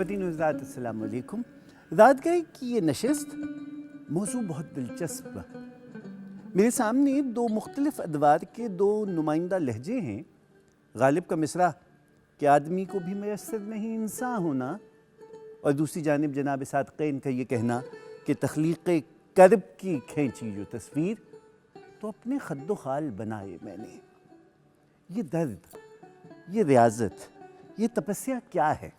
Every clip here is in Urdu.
خواتین و حضرات السلام علیکم۔ رات گئے کی یہ نشست موضوع بہت دلچسپ ہے۔ میرے سامنے دو مختلف ادوار کے دو نمائندہ لہجے ہیں۔ غالب کا مصرع کہ آدمی کو بھی میسر نہیں انسان ہونا، اور دوسری جانب جناب صادقین کا یہ کہنا کہ تخلیق کرب کی کھینچی جو تصویر تو اپنے خد و خال بنائے میں نے۔ یہ درد، یہ ریاضت، یہ تپسیا کیا ہے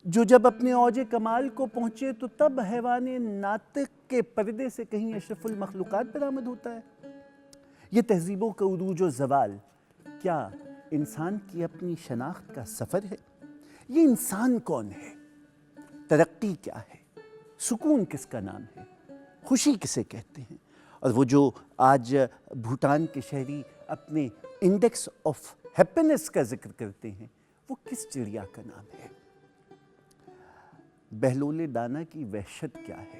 جو جب اپنے اوج کمال کو پہنچے تو تب حیوان ناطق کے پردے سے کہیں اشرف المخلوقات برآمد ہوتا ہے؟ یہ تہذیبوں کا عروج و زوال کیا انسان کی اپنی شناخت کا سفر ہے؟ یہ انسان کون ہے؟ ترقی کیا ہے؟ سکون کس کا نام ہے؟ خوشی کسے کہتے ہیں؟ اور وہ جو آج بھوٹان کے شہری اپنے انڈیکس آف ہیپینس کا ذکر کرتے ہیں، وہ کس چڑیا کا نام ہے؟ بہلول دانا کی وحشت کیا ہے؟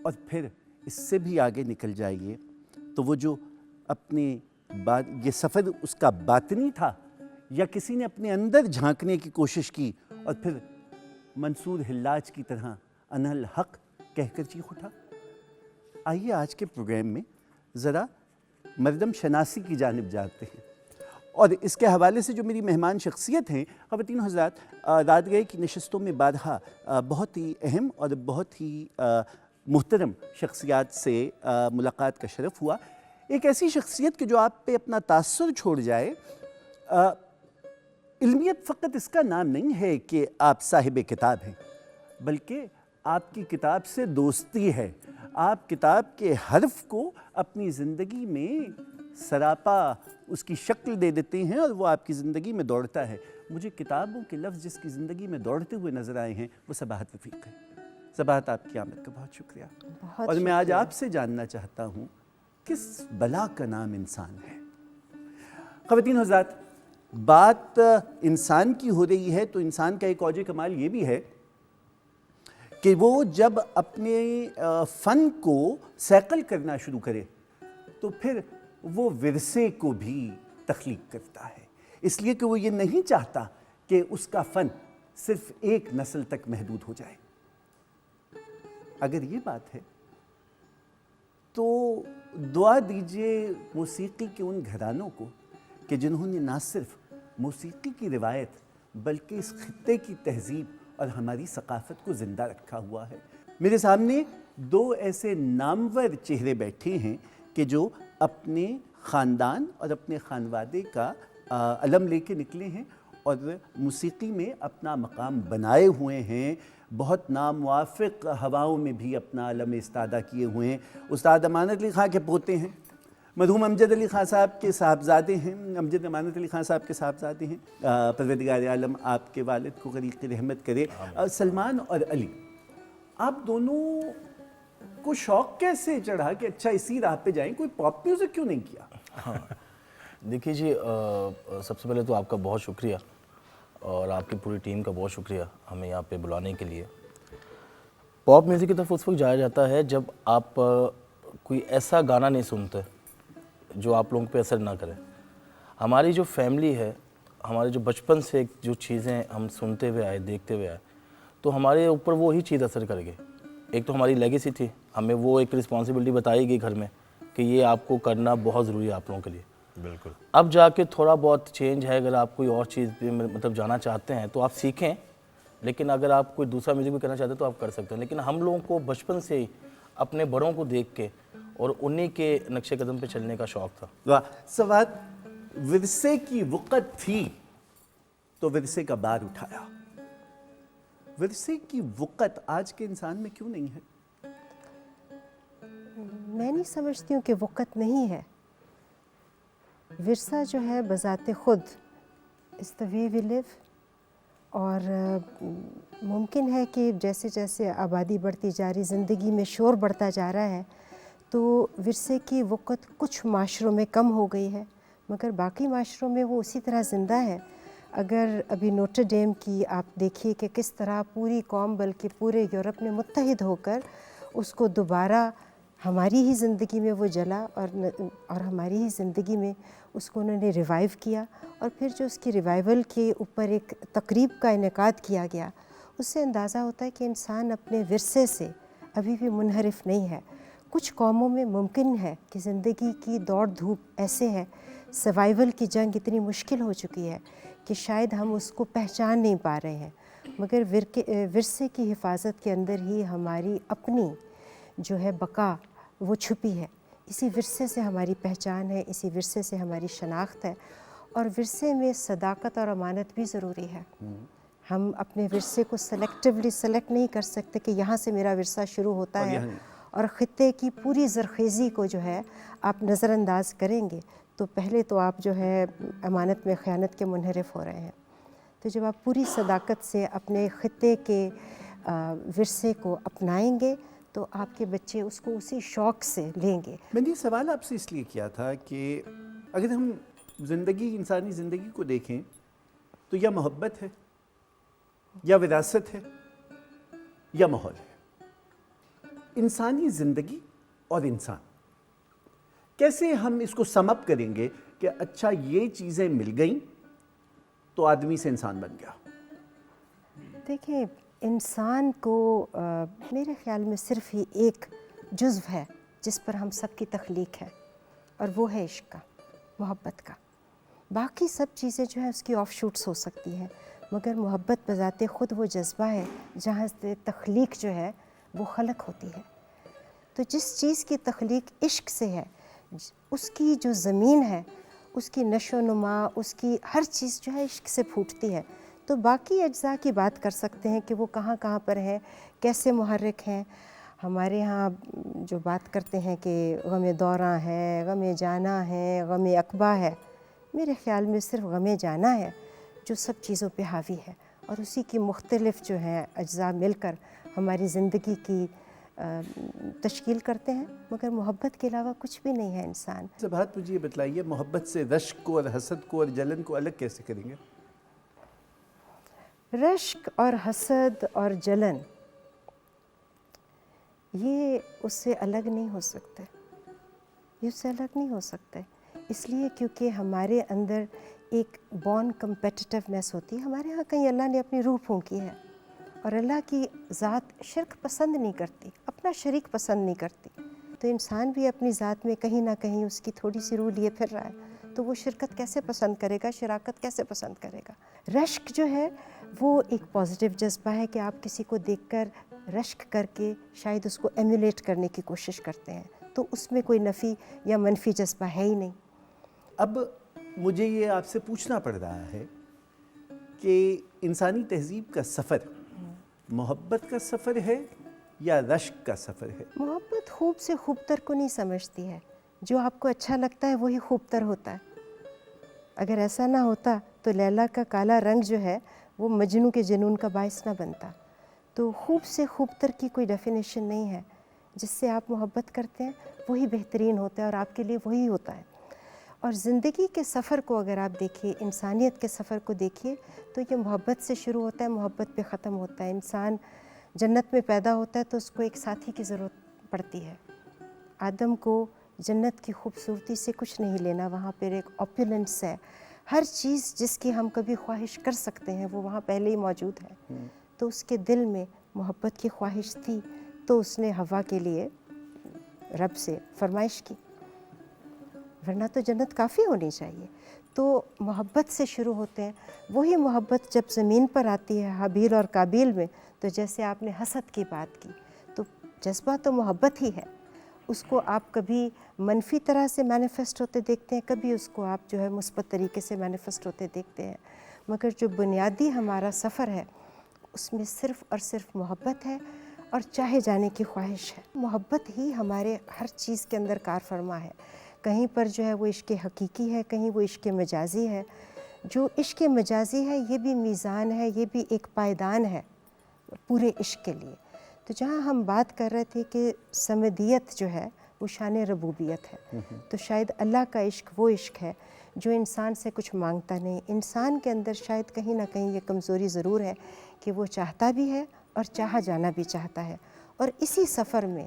اور پھر اس سے بھی آگے نکل جائیے تو وہ جو اپنے یہ سفر اس کا باطنی تھا یا کسی نے اپنے اندر جھانکنے کی کوشش کی اور پھر منصور حلاج کی طرح انا الحق کہہ کر چیخ اٹھا؟ آئیے آج کے پروگرام میں ذرا مردم شناسی کی جانب جاتے ہیں، اور اس کے حوالے سے جو میری مہمان شخصیت ہیں، خواتین و حضرات، رات گئے کی نشستوں میں بارہا بہت ہی اہم اور بہت ہی محترم شخصیات سے ملاقات کا شرف ہوا۔ ایک ایسی شخصیت کہ جو آپ پہ اپنا تاثر چھوڑ جائے۔ علمیت فقط اس کا نام نہیں ہے کہ آپ صاحب کتاب ہیں، بلکہ آپ کی کتاب سے دوستی ہے۔ آپ کتاب کے حرف کو اپنی زندگی میں سراپا اس کی شکل دے دیتے ہیں اور وہ آپ کی زندگی میں دوڑتا ہے۔ مجھے کتابوں کے لفظ جس کی زندگی میں دوڑتے ہوئے نظر آئے ہیں وہ صباحت رفیق ہے۔ صباحت، آپ کی آمد کا بہت شکریہ۔ اور میں آج آپ سے جاننا چاہتا ہوں کس بلا کا نام انسان ہے؟ خواتین و حضرات، بات انسان کی ہو رہی ہے تو انسان کا ایک اوج کمال یہ بھی ہے کہ وہ جب اپنے فن کو سیکل کرنا شروع کرے تو پھر وہ ورثے کو بھی تخلیق کرتا ہے، اس لیے کہ وہ یہ نہیں چاہتا کہ اس کا فن صرف ایک نسل تک محدود ہو جائے۔ اگر یہ بات ہے تو دعا دیجئے موسیقی کے ان گھرانوں کو کہ جنہوں نے نہ صرف موسیقی کی روایت بلکہ اس خطے کی تہذیب اور ہماری ثقافت کو زندہ رکھا ہوا ہے۔ میرے سامنے دو ایسے نامور چہرے بیٹھے ہیں کہ جو اپنے خاندان اور اپنے خانوادے کا علم لے کے نکلے ہیں اور موسیقی میں اپنا مقام بنائے ہوئے ہیں، بہت ناموافق ہواؤں میں بھی اپنا علم استادہ کیے ہوئے ہیں۔ استاد امانت علی خاں کے پوتے ہیں، مرحوم امجد علی خاں صاحب کے صاحبزادے ہیں، امجد امانت علی خاں صاحب کے صاحبزادے ہیں۔ پروردگار عالم آپ کے والد کو غریق رحمت کرے۔ سلمان اور علی، آپ دونوں کو شوق کیسے چڑھا کہ اچھا اسی راہ پہ جائیں؟ کوئی پاپ میوزک کیوں نہیں کیا؟ ہاں دیکھیے جی، سب سے پہلے تو آپ کا بہت شکریہ اور آپ کی پوری ٹیم کا بہت شکریہ ہمیں یہاں پہ بلانے کے لیے۔ پاپ میوزک کی طرف اس وقت جایا جاتا ہے جب آپ کوئی ایسا گانا نہیں سنتے جو آپ لوگوں پہ اثر نہ کرے۔ ہماری جو فیملی ہے، ہمارے جو بچپن سے جو چیزیں ہم سنتے ہوئے آئے، دیکھتے ہوئے آئے، تو ہمارے اوپر وہی چیز اثر کر گئی۔ ایک تو ہماری لیگیسی تھی، ہمیں وہ ایک رسپانسبلٹی بتائی گئی گھر میں کہ یہ آپ کو کرنا بہت ضروری ہے آپ لوگوں کے لیے۔ بالکل۔ اب جا کے تھوڑا بہت چینج ہے، اگر آپ کوئی اور چیز پہ مطلب جانا چاہتے ہیں تو آپ سیکھیں، لیکن اگر آپ کوئی دوسرا میوزک بھی کرنا چاہتے ہیں تو آپ کر سکتے ہیں۔ لیکن ہم لوگوں کو بچپن سے ہی اپنے بڑوں کو دیکھ کے اور انہی کے نقش قدم پہ چلنے کا شوق تھا۔ واہ، سوات ورثے کی وقت تھی تو ورثے کا بار اٹھایا۔ ورثے کی وقت آج کے انسان میں کیوں نہیں ہے؟ میں نہیں سمجھتی ہوں کہ وقت نہیں ہے۔ ورثہ جو ہے بذات خود is the way we live، اور ممکن ہے کہ جیسے جیسے آبادی بڑھتی جا رہی، زندگی میں شور بڑھتا جا رہا ہے، تو ورثے کی وقت کچھ معاشروں میں کم ہو گئی ہے، مگر باقی معاشروں میں وہ اسی طرح زندہ ہے۔ اگر ابھی نوٹر ڈیم کی آپ دیکھیے کہ کس طرح پوری قوم بلکہ پورے یورپ نے متحد ہو کر اس کو دوبارہ ہماری ہی زندگی میں وہ جلا اور ہماری ہی زندگی میں اس کو انہوں نے ریوائیو کیا، اور پھر جو اس کی ریوائیول کے اوپر ایک تقریب کا انعقاد کیا گیا، اس سے اندازہ ہوتا ہے کہ انسان اپنے ورثے سے ابھی بھی منحرف نہیں ہے۔ کچھ قوموں میں ممکن ہے کہ زندگی کی دوڑ دھوپ ایسے ہے، سروائیول کی جنگ اتنی مشکل ہو چکی ہے کہ شاید ہم اس کو پہچان نہیں پا رہے ہیں، مگر ورثے کی حفاظت کے اندر ہی ہماری اپنی جو ہے بقا وہ چھپی ہے۔ اسی ورثے سے ہماری پہچان ہے، اسی ورثے سے ہماری شناخت ہے، اور ورثے میں صداقت اور امانت بھی ضروری ہے۔ ہم اپنے ورثے کو سلیکٹیولی سلیکٹ نہیں کر سکتے کہ یہاں سے میرا ورثہ شروع ہوتا ہے اور خطے کی پوری زرخیزی کو جو ہے آپ نظر انداز کریں گے تو پہلے تو آپ جو ہے امانت میں خیانت کے منحرف ہو رہے ہیں۔ تو جب آپ پوری صداقت سے اپنے خطے کے ورثے کو اپنائیں گے تو آپ کے بچے اس کو اسی شوق سے لیں گے۔ میں نے یہ سوال آپ سے اس لیے کیا تھا کہ اگر ہم انسانی زندگی کو دیکھیں تو یا محبت ہے، یا وراثت ہے، یا ماحول ہے۔ انسانی زندگی اور انسان، کیسے ہم اس کو سم اپ کریں گے کہ اچھا یہ چیزیں مل گئیں تو آدمی سے انسان بن گیا؟ دیکھیں، انسان کو میرے خیال میں صرف ہی ایک جزو ہے جس پر ہم سب کی تخلیق ہے، اور وہ ہے عشق کا، محبت کا۔ باقی سب چیزیں جو ہیں اس کی آف شوٹس ہو سکتی ہیں، مگر محبت بذات خود وہ جذبہ ہے جہاں سے تخلیق جو ہے وہ خلق ہوتی ہے۔ تو جس چیز کی تخلیق عشق سے ہے، اس کی جو زمین ہے، اس کی نشو و نما، اس کی ہر چیز جو ہے عشق سے پھوٹتی ہے۔ تو باقی اجزاء کی بات کر سکتے ہیں کہ وہ کہاں کہاں پر ہے، کیسے محرک ہیں۔ ہمارے ہاں جو بات کرتے ہیں کہ غم دوراں ہے، غم جانا ہے، غم عقبہ ہے، میرے خیال میں صرف غم جانا ہے جو سب چیزوں پہ حاوی ہے، اور اسی کی مختلف جو ہیں اجزاء مل کر ہماری زندگی کی تشکیل کرتے ہیں، مگر محبت کے علاوہ کچھ بھی نہیں ہے انسان۔ بات مجھے یہ بتلائیے، محبت سے رشک کو اور حسد کو اور جلن کو الگ کیسے کریں گے؟ رشک اور حسد اور جلن یہ اس سے الگ نہیں ہو سکتے، یہ اس سے الگ نہیں ہو سکتے، اس لیے کیونکہ ہمارے اندر ایک بورن کمپیٹیٹیونیس ہوتی ہے۔ ہمارے ہاں کہیں اللہ نے اپنی روح پھونکی ہے، اور اللہ کی ذات شرک پسند نہیں کرتی، اپنا شریک پسند نہیں کرتی، تو انسان بھی اپنی ذات میں کہیں نہ کہیں اس کی تھوڑی سی روح لیے پھر رہا ہے، تو وہ شرکت کیسے پسند کرے گا، شراکت کیسے پسند کرے گا؟ رشک جو ہے وہ ایک پازیٹیو جذبہ ہے کہ آپ کسی کو دیکھ کر رشک کر کے شاید اس کو ایمولیٹ کرنے کی کوشش کرتے ہیں، تو اس میں کوئی نفی یا منفی جذبہ ہے ہی نہیں۔ اب مجھے یہ آپ سے پوچھنا پڑ رہا ہے کہ انسانی تہذیب کا سفر محبت کا سفر ہے یا رشک کا سفر ہے؟ محبت خوب سے خوب تر کو نہیں سمجھتی ہے، جو آپ کو اچھا لگتا ہے وہی خوب تر ہوتا ہے۔ اگر ایسا نہ ہوتا تو لیلا کا کالا رنگ جو ہے وہ مجنوں کے جنون کا باعث نہ بنتا۔ تو خوب سے خوب تر کی کوئی ڈیفینیشن نہیں ہے، جس سے آپ محبت کرتے ہیں وہی بہترین ہوتا ہے اور آپ کے لیے وہی ہوتا ہے۔ اور زندگی کے سفر کو اگر آپ دیکھیے، انسانیت کے سفر کو دیکھیے، تو یہ محبت سے شروع ہوتا ہے، محبت پہ ختم ہوتا ہے۔ انسان جنت میں پیدا ہوتا ہے تو اس کو ایک ساتھی کی ضرورت پڑتی ہے۔ آدم کو جنت کی خوبصورتی سے کچھ نہیں لینا، وہاں پر ایک اوپولنس ہے، ہر چیز جس کی ہم کبھی خواہش کر سکتے ہیں وہ وہاں پہلے ہی موجود ہے۔ تو اس کے دل میں محبت کی خواہش تھی، تو اس نے حوا کے لیے رب سے فرمائش کی، ورنہ تو جنت کافی ہونی چاہیے۔ تو محبت سے شروع ہوتے ہیں، وہی محبت جب زمین پر آتی ہے حابیل اور قابیل میں، تو جیسے آپ نے حسد کی بات کی، تو جذبہ تو محبت ہی ہے، اس کو آپ کبھی منفی طرح سے مینیفیسٹ ہوتے دیکھتے ہیں، کبھی اس کو آپ جو ہے مثبت طریقے سے مینیفیسٹ ہوتے دیکھتے ہیں، مگر جو بنیادی ہمارا سفر ہے اس میں صرف اور صرف محبت ہے اور چاہے جانے کی خواہش ہے۔ محبت ہی ہمارے ہر چیز کے اندر کار فرما ہے، کہیں پر جو ہے وہ عشق حقیقی ہے، کہیں وہ عشق مجازی ہے۔ جو عشق مجازی ہے یہ بھی میزان ہے، یہ بھی ایک پائیدان ہے پورے عشق کے لیے۔ تو جہاں ہم بات کر رہے تھے کہ سمدیت جو ہے وہ شان ربوبیت ہے، تو شاید اللہ کا عشق وہ عشق ہے جو انسان سے کچھ مانگتا نہیں۔ انسان کے اندر شاید کہیں نہ کہیں یہ کمزوری ضرور ہے کہ وہ چاہتا بھی ہے اور چاہا جانا بھی چاہتا ہے، اور اسی سفر میں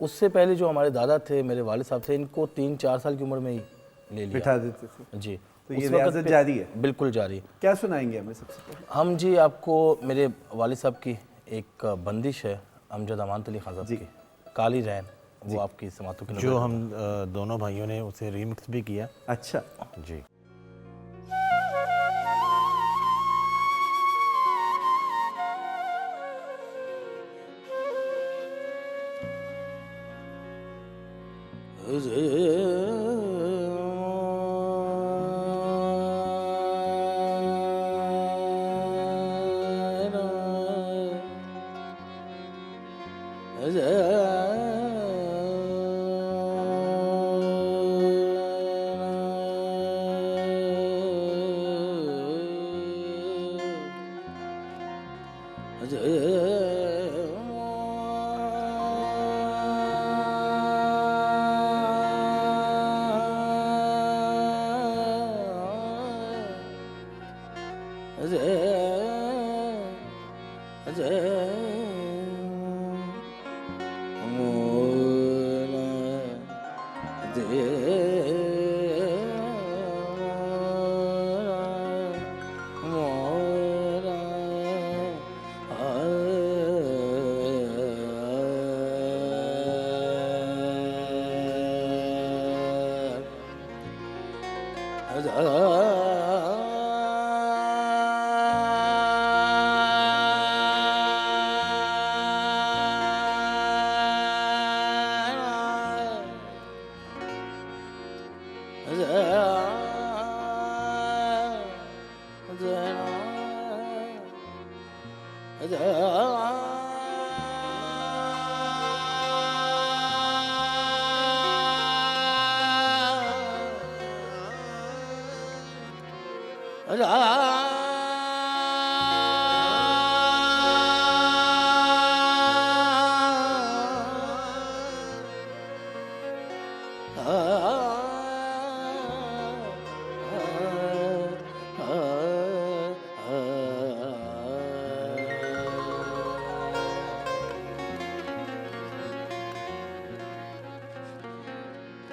اس سے پہلے جو ہمارے دادا تھے، میرے والد صاحب تھے، ان کو 3-4 سال کی عمر میں ہی لے لیا. بٹھا دیتے تھے. جی. تو یہ ریاضت جاری ہے؟ بالکل جاری ہے. کیا سنائیں گے ہمیں سب سے پہلے؟ ہم جی آپ کو میرے والد صاحب کی ایک بندش ہے امجد امانت علی خان صاحب کی، کالی رین، وہ آپ کی سماعتوں کے جو ہم دونوں بھائیوں نے اسے ریمکس بھی کیا. اچھا جی.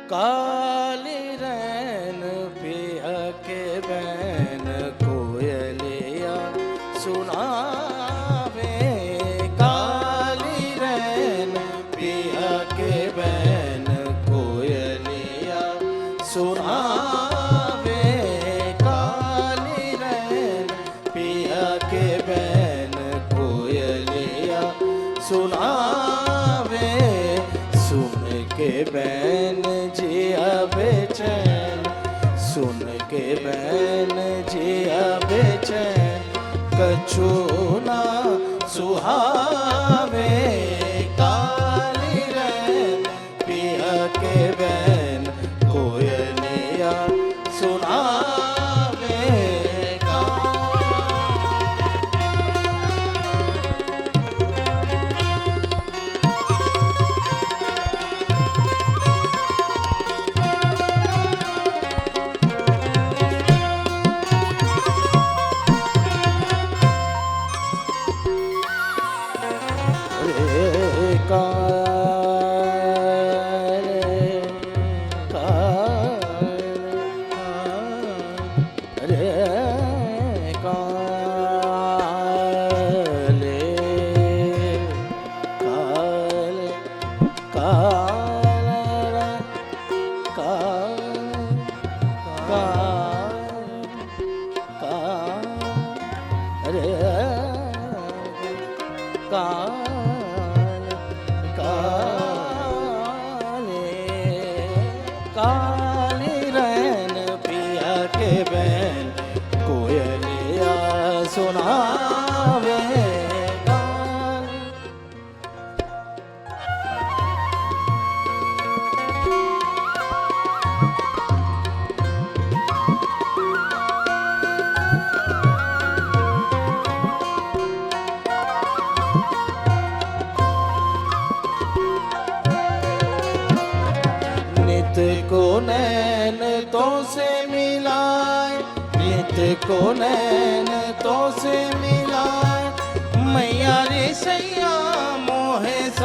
کالی رین پیا کے بین کوئلیا سناوے، کالی رین پیا کے بین کوئلیا سناوے، کالی رین پیا کے بین کوئلیا سناوے، سن کے بین جیا بے چین، سن کے بین جیا بے چین، کچھو نہ سہاوے، کالی رین پیا کے بین کوئلیا سناوے، کالی رین پیا کے بین کوئلیا سناوے، نت کو نین تو سے ملائے، نت کو نین تو سے ملائے، میاں رے سیا موہ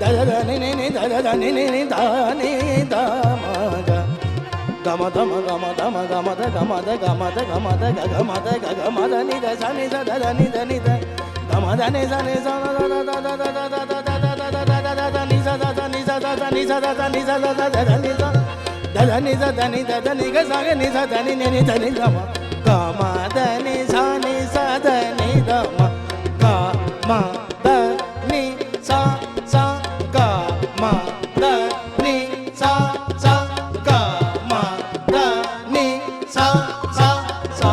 da da da ni ni ni da da da ni ni ni da ni da ma ga ga ma da ma ga ma da ma ga ma da ga ma da ga ma da ga ma da ga ma da ga ma da ni da sa ni sa da da ni da ni da ga ma da ni sa da da da da da da da da da da da da da da da ni sa da da ni sa da da ni sa da da ni sa da da da ni sa da da ni sa da ni da da ni ga sa ga ni sa da ni ni da ni ga ma da ni sa da ni da ma ga ma da ni sa sa ga ma da ni sa sa ga ma da ni sa sa sa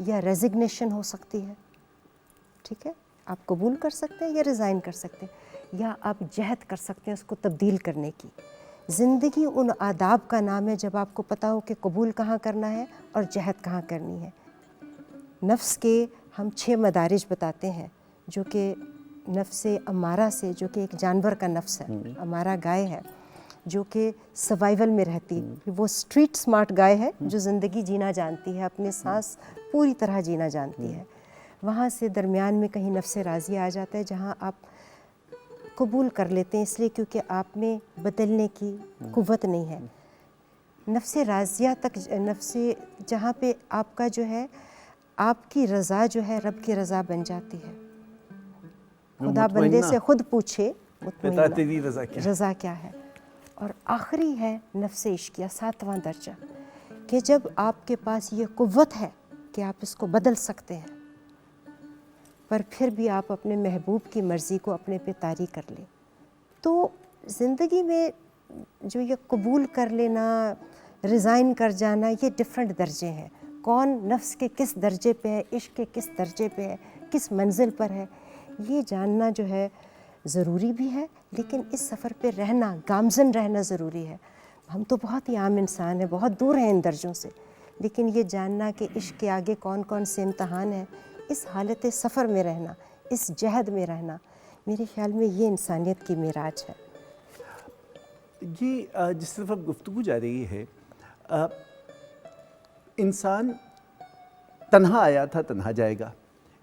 یا ریزگنیشن ہو سکتی ہے. ٹھیک ہے, آپ قبول کر سکتے ہیں یا ریزائن کر سکتے ہیں, یا آپ جہد کر سکتے ہیں اس کو تبدیل کرنے کی. زندگی ان آداب کا نام ہے جب آپ کو پتہ ہو کہ قبول کہاں کرنا ہے اور جہد کہاں کرنی ہے. نفس کے ہم 6 مدارج بتاتے ہیں, جو کہ نفس امارہ سے, جو کہ ایک جانور کا نفس ہے, امارہ گائے ہے جو کہ سروائیول میں رہتی ہے. وہ اسٹریٹ سمارٹ گائے ہے جو زندگی جینا جانتی ہے, اپنے سانس پوری طرح جینا جانتی ہے. وہاں سے درمیان میں کہیں نفس راضیہ آ جاتا ہے, جہاں آپ قبول کر لیتے ہیں اس لیے کیونکہ آپ میں بدلنے کی قوت نہیں ہے. نفس راضیہ تک, نفس جہاں پہ آپ کا جو ہے, آپ کی رضا جو ہے رب کی رضا بن جاتی ہے. خدا بندے سے خود پوچھے پتا تیری رضا کیا ہے؟ رضا کیا ہے. اور آخری ہے نفس عشقیہ, 7واں درجہ, کہ جب آپ کے پاس یہ قوت ہے کہ آپ اس کو بدل سکتے ہیں, پر پھر بھی آپ اپنے محبوب کی مرضی کو اپنے پہ طاری کر لیں. تو زندگی میں جو یہ قبول کر لینا, ریزائن کر جانا, یہ ڈفرینٹ درجے ہیں. کون نفس کے کس درجے پہ ہے, عشق کے کس درجے پہ ہے, کس منزل پر ہے, یہ جاننا جو ہے ضروری بھی ہے. لیکن اس سفر پہ رہنا, گامزن رہنا ضروری ہے. ہم تو بہت ہی عام انسان ہیں, بہت دور ہیں ان درجوں سے, لیکن یہ جاننا کہ عشق کے آگے کون کون سے امتحان ہیں, اس حالت سفر میں رہنا, اس جہد میں رہنا, میرے خیال میں یہ انسانیت کی معراج ہے. یہ جس طرف اب گفتگو جا رہی ہے, انسان تنہا آیا تھا تنہا جائے گا.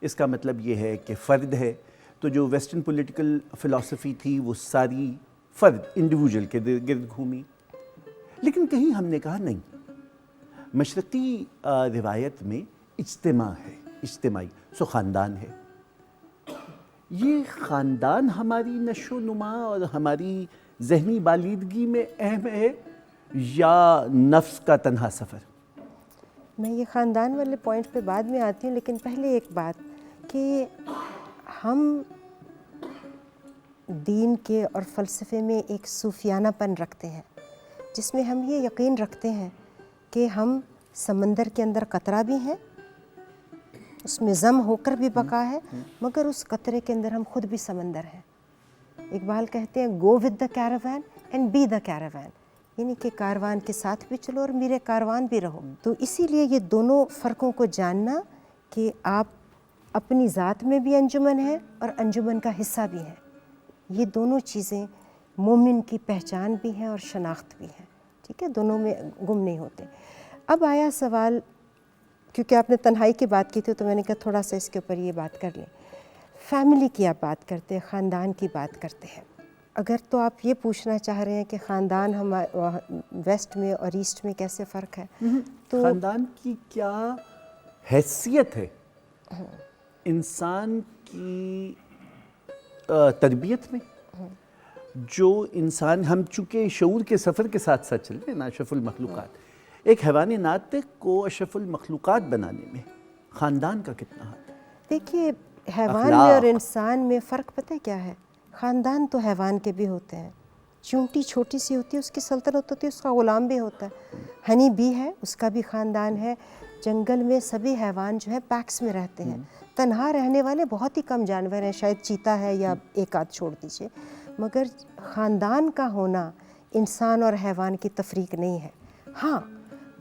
اس کا مطلب یہ ہے کہ فرد ہے, تو جو ویسٹرن پولیٹیکل فلسفی تھی وہ ساری فرد, انڈیویجول کے گرد گھومی. لیکن کہیں ہم نے کہا نہیں, مشرقی روایت میں اجتماع ہے, اجتماعی, سو خاندان ہے. یہ خاندان ہماری نشو و نما اور ہماری ذہنی بالیدگی میں اہم ہے یا نفس کا تنہا سفر؟ میں یہ خاندان والے پوائنٹ پہ بعد میں آتی ہوں, لیکن پہلے ایک بات کہ ہم دین کے اور فلسفے میں ایک صوفیانہ پن رکھتے ہیں, جس میں ہم یہ یقین رکھتے ہیں کہ ہم سمندر کے اندر قطرہ بھی ہیں, اس میں ضم ہو کر بھی بقا ہے, مگر اس قطرے کے اندر ہم خود بھی سمندر ہیں. اقبال کہتے ہیں go with the caravan and be the caravan, یعنی کہ کاروان کے ساتھ بھی چلو اور میرے کاروان بھی رہو. تو اسی لیے یہ دونوں فرقوں کو جاننا کہ آپ اپنی ذات میں بھی انجمن ہیں اور انجمن کا حصہ بھی ہیں, یہ دونوں چیزیں مومن کی پہچان بھی ہیں اور شناخت بھی ہیں. ٹھیک ہے, دونوں میں گم نہیں ہوتے. اب آیا سوال, کیونکہ آپ نے تنہائی کی بات کی تھی تو میں نے کہا تھوڑا سا اس کے اوپر یہ بات کر لیں. فیملی کی آپ بات کرتے ہیں, خاندان کی بات کرتے ہیں. اگر تو آپ یہ پوچھنا چاہ رہے ہیں کہ خاندان ہم ویسٹ میں اور ایسٹ میں کیسے فرق ہے, تو خاندان کی کیا حیثیت ہے انسان کی تربیت میں؟ جو انسان, ہم چونکہ شعور کے سفر کے ساتھ ساتھ چل رہے ہیں نا, اشرف المخلوقات, ایک حیوان ناطق کو اشرف المخلوقات بنانے میں خاندان کا کتنا حق ہے؟ دیکھیے, حیوان میں اور انسان میں فرق پتہ کیا ہے؟ خاندان تو حیوان کے بھی ہوتے ہیں. چونٹی چھوٹی سی ہوتی ہے, اس کی سلطنت ہوتی ہے, اس کا غلام بھی ہوتا ہے. ہنی بی ہے, اس کا بھی خاندان ہے. جنگل میں سبھی حیوان جو ہے پیکس میں رہتے ہیں. تنہا رہنے والے بہت ہی کم جانور ہیں, شاید چیتا ہے یا ایک آدھ چھوڑ دیجیے, مگر خاندان کا ہونا انسان اور حیوان کی تفریق نہیں ہے. ہاں,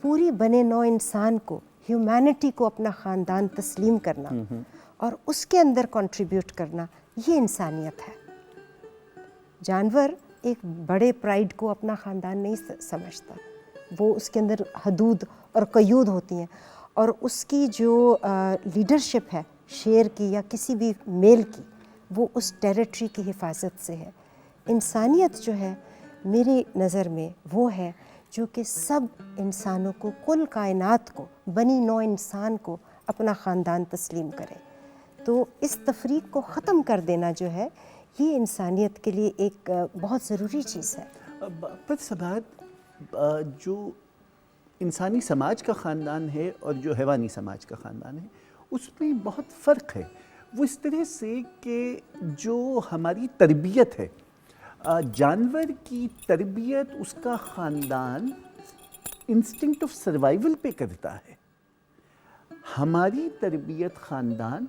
پوری بنے نوع انسان کو, ہیومینٹی کو اپنا خاندان تسلیم کرنا اور اس کے اندر کنٹریبیوٹ کرنا, یہ انسانیت ہے. جانور ایک بڑے پرائیڈ کو اپنا خاندان نہیں سمجھتا, وہ اس کے اندر حدود اور قیود ہوتی ہیں, اور اس کی جو لیڈرشپ ہے شیر کی یا کسی بھی میل کی, وہ اس ٹیریٹری کی حفاظت سے ہے. انسانیت جو ہے میری نظر میں وہ ہے جو کہ سب انسانوں کو, کل کائنات کو, بنی نوع انسان کو اپنا خاندان تسلیم کرے. تو اس تفریق کو ختم کر دینا جو ہے, یہ انسانیت کے لیے ایک بہت ضروری چیز ہے. پر سبات, جو انسانی سماج کا خاندان ہے اور جو حیوانی سماج کا خاندان ہے, اس میں بہت فرق ہے. وہ اس طرح سے کہ جو ہماری تربیت ہے, جانور کی تربیت اس کا خاندان انسٹنکٹ آف سروائیول پہ کرتا ہے. ہماری تربیت خاندان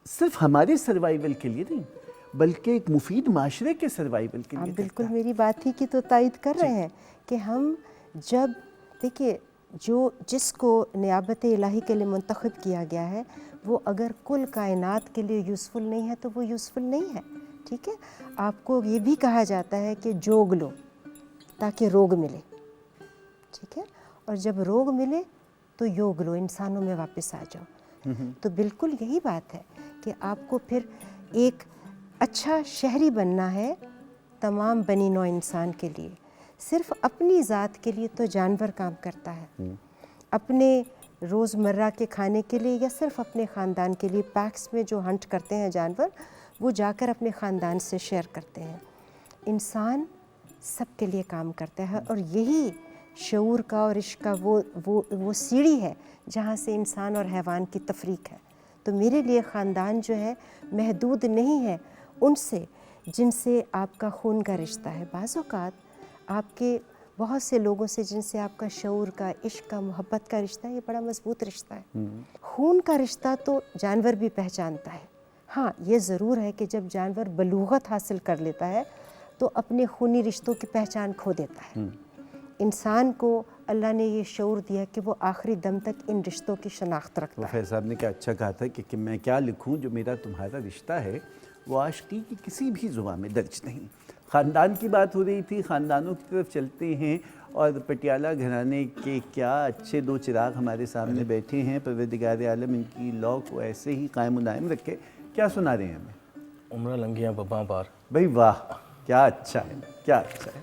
صرف ہمارے سروائیول کے لیے نہیں بلکہ ایک مفید معاشرے کے سروائیول کے آپ لیے بالکل کرتا ہے۔ میری بات ہی کی تو تائید کر رہے ہیں کہ ہم جب دیکھیے جس کو نیابت الہی کے لیے منتخب کیا گیا ہے وہ اگر کل کائنات کے لیے یوزفل نہیں ہے تو وہ یوزفل نہیں ہے، ٹھیک ہے۔ آپ کو یہ بھی کہا جاتا ہے کہ جوگ لو تاکہ روگ ملے، ٹھیک ہے، اور جب روگ ملے تو یوگ لو، انسانوں میں واپس آ جاؤ۔ تو بالکل یہی بات ہے کہ آپ کو پھر ایک اچھا شہری بننا ہے تمام بنی نوع انسان کے لیے۔ صرف اپنی ذات کے لیے تو جانور کام کرتا ہے، اپنے روزمرہ کے کھانے کے لیے یا صرف اپنے خاندان کے لیے۔ پیکس میں جو ہنٹ کرتے ہیں جانور وہ جا کر اپنے خاندان سے شیئر کرتے ہیں۔ انسان سب کے لیے کام کرتا ہے، اور یہی شعور کا اور عشق کا وہ سیڑھی ہے جہاں سے انسان اور حیوان کی تفریق ہے۔ تو میرے لیے خاندان جو ہے محدود نہیں ہے ان سے جن سے آپ کا خون کا رشتہ ہے۔ بعض اوقات آپ کے بہت سے لوگوں سے جن سے آپ کا شعور کا، عشق کا، محبت کا رشتہ ہے، یہ بڑا مضبوط رشتہ ہے۔ خون کا رشتہ تو جانور بھی پہچانتا ہے۔ ہاں یہ ضرور ہے کہ جب جانور بلوغت حاصل کر لیتا ہے تو اپنے خونی رشتوں کی پہچان کھو دیتا ہے۔ انسان کو اللہ نے یہ شعور دیا کہ وہ آخری دم تک ان رشتوں کی شناخت رکھتا ہے۔ وفیر صاحب نے کیا اچھا کہا تھا کہ میں کیا لکھوں جو میرا تمہارا رشتہ ہے وہ عاشقی کی کسی بھی زبان میں درج نہیں۔ خاندان کی بات ہو رہی تھی، خاندانوں کی طرف چلتے ہیں، اور پٹیالہ گھرانے کے کیا اچھے دو چراغ ہمارے سامنے بیٹھے ہیں۔ پروردگار عالم ان کی لو کو ایسے ہی قائم و دائم رکھے۔ کیا سنا رہے ہیں ہمیں؟ عمرہ لنگیاں پپاں پار۔ بھائی واہ، کیا اچھا ہے، کیا اچھا ہے۔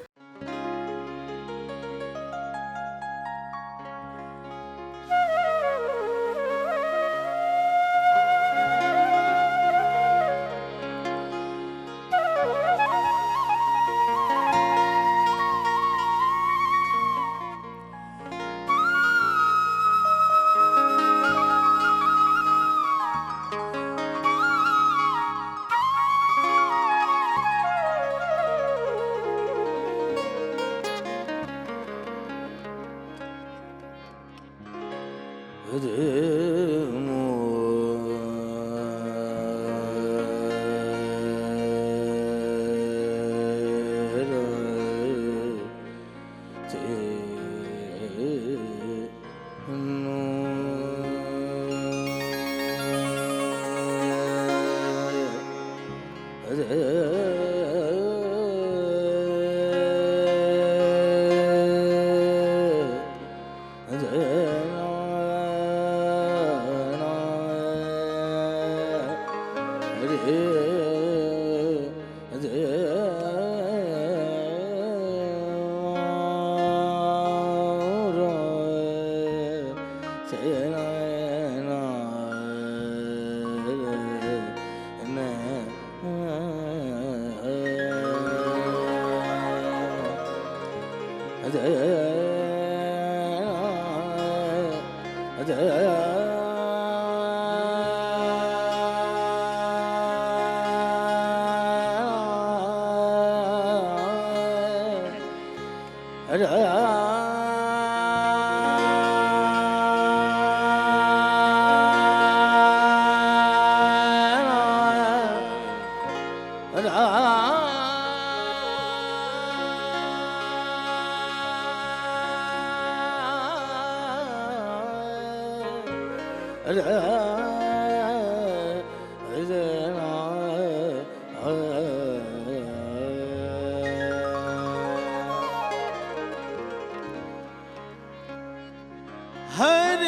ہر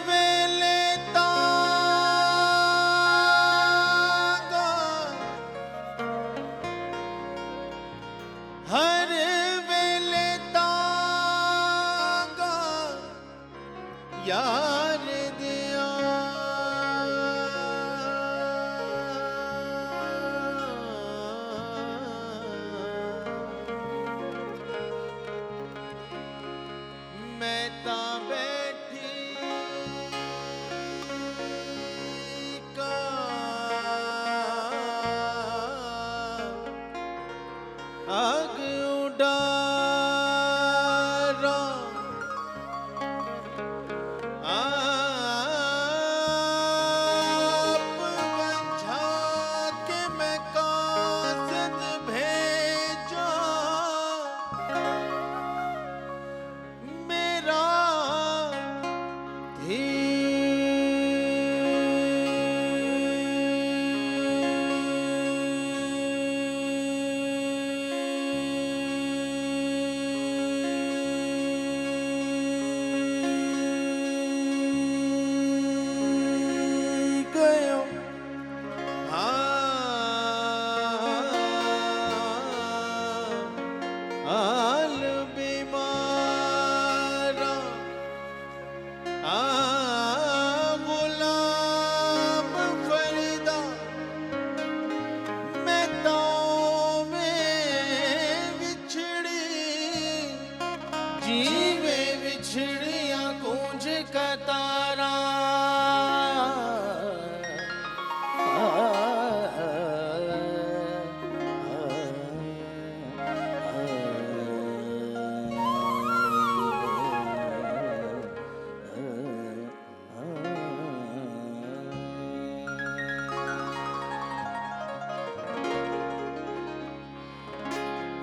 ویلے تانگا، ہر ویلے تانگا یار دیا میں تاں بیٹھی کا آگ اڈارا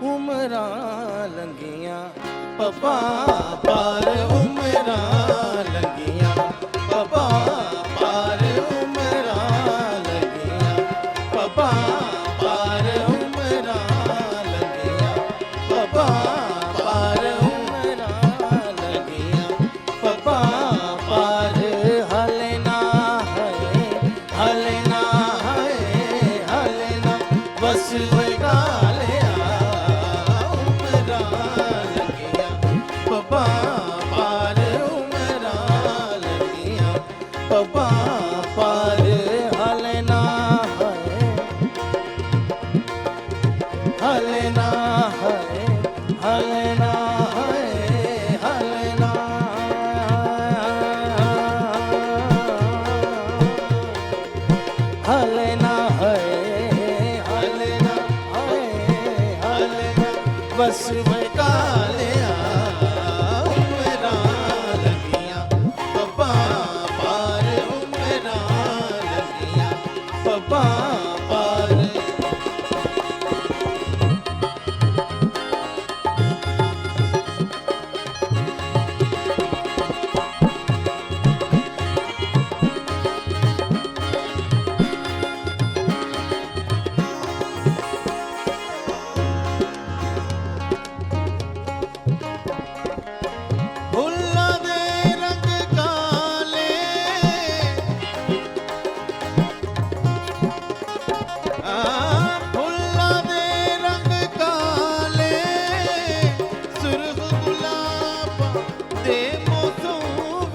ਉਮਰਾਂ ਲੰਘੀਆਂ ਪੱਪਾ ਪਾਰ ਉਮਰਾਂ ਲੰਘੀਆਂ ਪੱਪਾ ਪਾਰ ਉਮਰਾਂ ਲੰਘੀਆਂ ਪੱਪਾ ਪਾਰ ਉਮਰਾਂ ਲੰਘੀਆਂ ਪੱਪਾ ਪਾਰ ਉਮਰਾਂ ਲੰਘੀਆਂ ਪੱਪਾ ਪਾਰ ਹਲੇ ਨਾ ਬਸ ਵਗਾ ਲਿਆ ਉਮਰਾਂ ਲੰਘੀਆਂ ਪੱਪਾ ਪਾਰ ਉਮਰਾਂ ਲੰਘੀਆਂ ਪੱਪਾ ਪਾਰ ਹਲੇ ਨਾ ਹਲੇ ਨਾ ਹਲੇ ਨਾ ਹਲੇ ਨਾ ਹਲੇ ਨਾ ਬਸ ਵਗਾ ਲਿਆ ਉਮਰਾਂ ਲੰਘੀਆਂ ਪੱਪਾ ਪਾਰ ਉਮਰਾਂ ਲੰਘੀਆਂ ਪੱਪਾ ਪਾਰ ਫੁੱਲਾਂ ਦੇ ਰੰਗ ਕਾਲੇ ਫੁੱਲਾਂ ਦੇ ਰੰਗ ਕਾਲੇ ਸੁਰਖ ਗੁਲਾਬਾਂ ਦੇ ਮੌਸਮ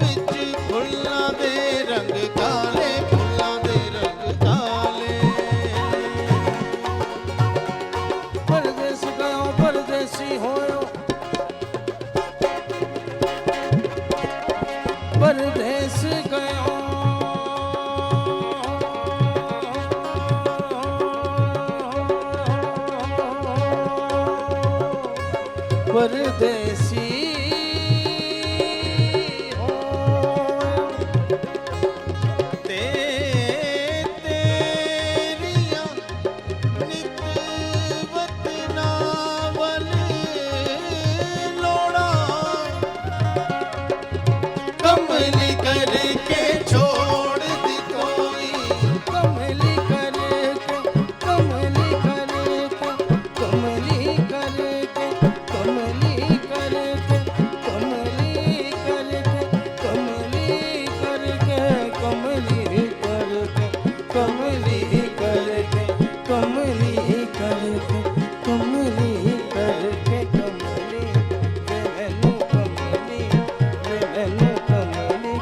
ਵਿੱਚ ਫੁੱਲਾਂ ਦੇ ਰੰਗ ਕਾਲੇ ਫੁੱਲਾਂ ਦੇ ਰੰਗ ਕਾਲੇ ਪਰਦੇਸ ਗਇਓ ਪਰਦੇਸੀ ਹੋਇਓ ਪਰਦੇਸ ਗਇਓ ਪਰਦੇਸੀ ਹੋਇਓ ਤੇ ਤੇਰੀਆਂ ਨਿਤ ਵਤਨਾਂ ਵੱਲ ਲੋੜਾਂ ਕਮਲੀ ਕਰਕੇ ਛੋੜ ਦੀ ਕੋਈ ਕਮਲੀ ਕਰਕੇ ਕਮਲੀ ਕਰਕੇ ਕਮਲੀ ਕਰਕੇ ਕਮਲੀ ਕਰਕੇ ਕਮਲੀ ਕਰਕੇ ਕਮਲੀ ਕਰਕੇ ਕਮਲੀ ਕਰਕੇ ਕਮਲੀ ਕਰਕੇ ਕਮਲੀ ਕਰਕੇ ਕਮਲੀ ਕਰਕੇ ਕਮਲੀ ਮੈਨੂੰ ਕਮਲੀ ਮੈਨੂੰ ਕਮਲੀ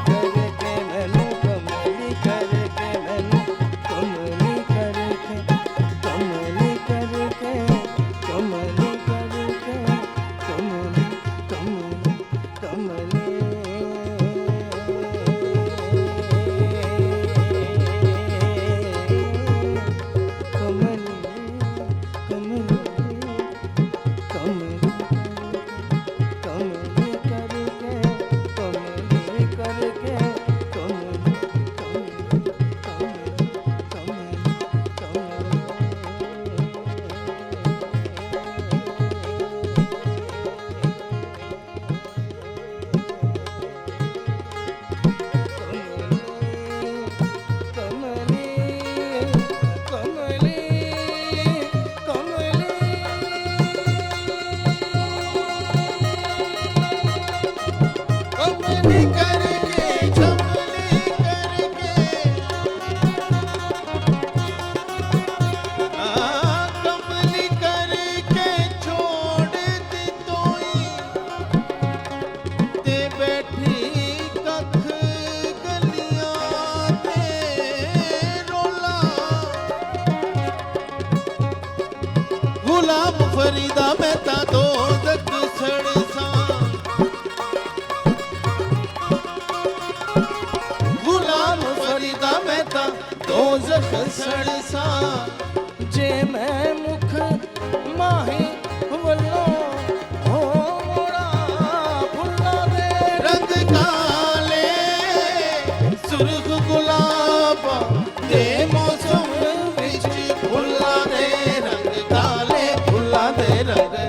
ਕਰਕੇ ਮੈਨੂੰ ਕਮਲੀ ਕਰਕੇ ਮੈਨੂੰ ਕਮਲੀ ਕਰਕੇ ਕਮਲੀ ਕਰਕੇ ਕਮਲੀ ਕਰਕੇ ਕਮਲੀ ਕਮਲੀ ਕਰਕੇ ਕਮਲੀ ਕਰਕੇ ਕਮਲੀ ਕਰਕੇ ਛੋੜ ਦੀ ਤੋਈ ਤੇ ਬੈਠੀ ਕੱਖ ਗਲੀਆਂ ਤੇ ਰੋਲਾ ਗੁਲਾਮ ਫਰੀਦਾ ਮੈਂ ਤਾਂ ਦੋਜ਼ਖ ਸੜਸਾਂ ਗੁਲਾਮ ਫਰੀਦਾ ਮੈਂ ਤਾਂ ਦੋਜ਼ਖ ਸੜਸਾਂ ਜੇ ਮੈਂ ਮੁਖ ਮਾਹੀ ਵੱਲੋਂ ਹੋ ਮੋੜਾ ਫੁੱਲਾਂ ਦੇ ਰੰਗ ਕਾਲੇ ਸੁਰਖ ਗੁਲਾਬਾਂ ਦੇ ਮੌਸਮ ਵਿੱਚ ਫੁੱਲਾਂ ਦੇ ਰੰਗ ਕਾਲੇ ਫੁੱਲਾਂ ਦੇ ਰੰਗ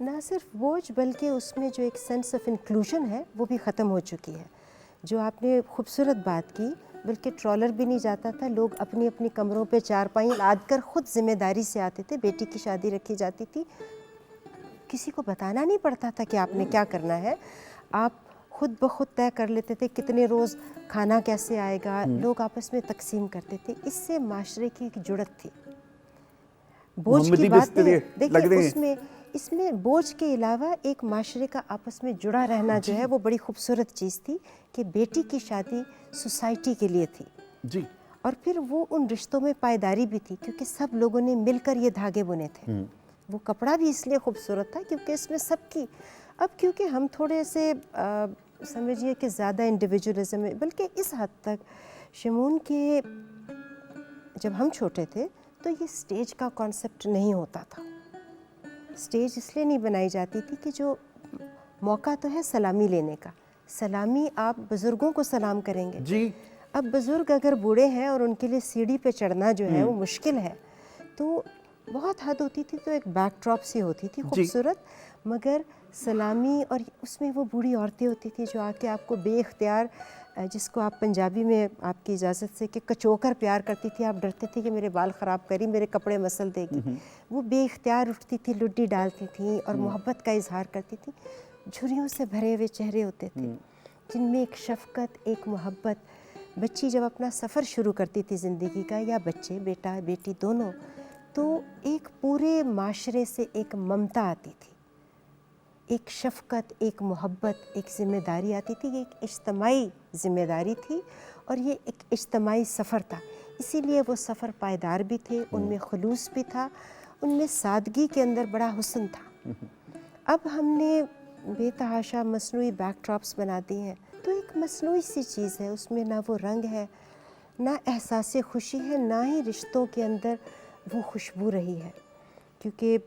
نہ صرف بوجھ بلکہ اس میں جو ایک سینس آف انکلوژن ہے وہ بھی ختم ہو چکی ہے. جو آپ نے خوبصورت بات کی، بلکہ ٹرالر بھی نہیں جاتا تھا، لوگ اپنی اپنی کمروں پہ چارپائیں لاد کر خود ذمہ داری سے آتے تھے. بیٹی کی شادی رکھی جاتی تھی، کسی کو بتانا نہیں پڑتا تھا کہ آپ نے کیا کرنا ہے، آپ خود بخود طے کر لیتے تھے کتنے روز کھانا کیسے آئے گا، لوگ آپس میں تقسیم کرتے تھے. اس سے معاشرے کی ایک جڑت تھی. بوجھ کی محمدی باتیں بسترے لگ دیکھیں، رہے ہیں. اس میں بوجھ کے علاوہ ایک معاشرے کا آپس میں جڑا رہنا جو ہے وہ بڑی خوبصورت چیز تھی کہ بیٹی کی شادی سوسائٹی کے لیے تھی. جی. اور پھر وہ ان رشتوں میں پائیداری بھی تھی کیونکہ سب لوگوں نے مل کر یہ دھاگے بنے تھے. وہ کپڑا بھی اس لیے خوبصورت تھا کیونکہ اس میں سب کی، اب کیونکہ ہم تھوڑے سے سمجھیے کہ زیادہ انڈیویجولزم ہے، بلکہ اس حد تک شمون کے جب ہم چھوٹے تھے تو یہ سٹیج کا کانسیپٹ نہیں ہوتا تھا. سٹیج اس لیے نہیں بنائی جاتی تھی کہ جو موقع تو ہے سلامی لینے کا، سلامی آپ بزرگوں کو سلام کریں گے. جی. اب بزرگ اگر بوڑھے ہیں اور ان کے لیے سیڑھی پہ چڑھنا جو ہے وہ مشکل ہے، تو بہت حد ہوتی تھی تو ایک بیک ڈراپ سی ہوتی تھی خوبصورت، مگر سلامی، اور اس میں وہ بوڑھی عورتیں ہوتی تھیں جو آ کے آپ کو بے اختیار، جس کو آپ پنجابی میں آپ کی اجازت سے کہ کچوکر پیار کرتی تھی. آپ ڈرتے تھے کہ میرے بال خراب کری، میرے کپڑے مسل دے گی. وہ بے اختیار اٹھتی تھی، لڈی ڈالتی تھیں اور محبت کا اظہار کرتی تھیں. جھریوں سے بھرے ہوئے چہرے ہوتے تھے جن میں ایک شفقت، ایک محبت. بچی جب اپنا سفر شروع کرتی تھی زندگی کا، یا بچے، بیٹا بیٹی دونوں، تو ایک پورے معاشرے سے ایک ممتا آتی تھی، ایک شفقت، ایک محبت، ایک ذمہ داری آتی تھی. یہ ایک اجتماعی ذمہ داری تھی اور یہ ایک اجتماعی سفر تھا. اسی لیے وہ سفر پائیدار بھی تھے، ان میں خلوص بھی تھا، ان میں سادگی کے اندر بڑا حسن تھا. اب ہم نے بے تحاشا مصنوعی بیک ڈراپس بنا دی ہیں، تو ایک مصنوعی سی چیز ہے، اس میں نہ وہ رنگ ہے، نہ احساس خوشی ہے، نہ ہی رشتوں کے اندر وہ خوشبو رہی ہے. کیونکہ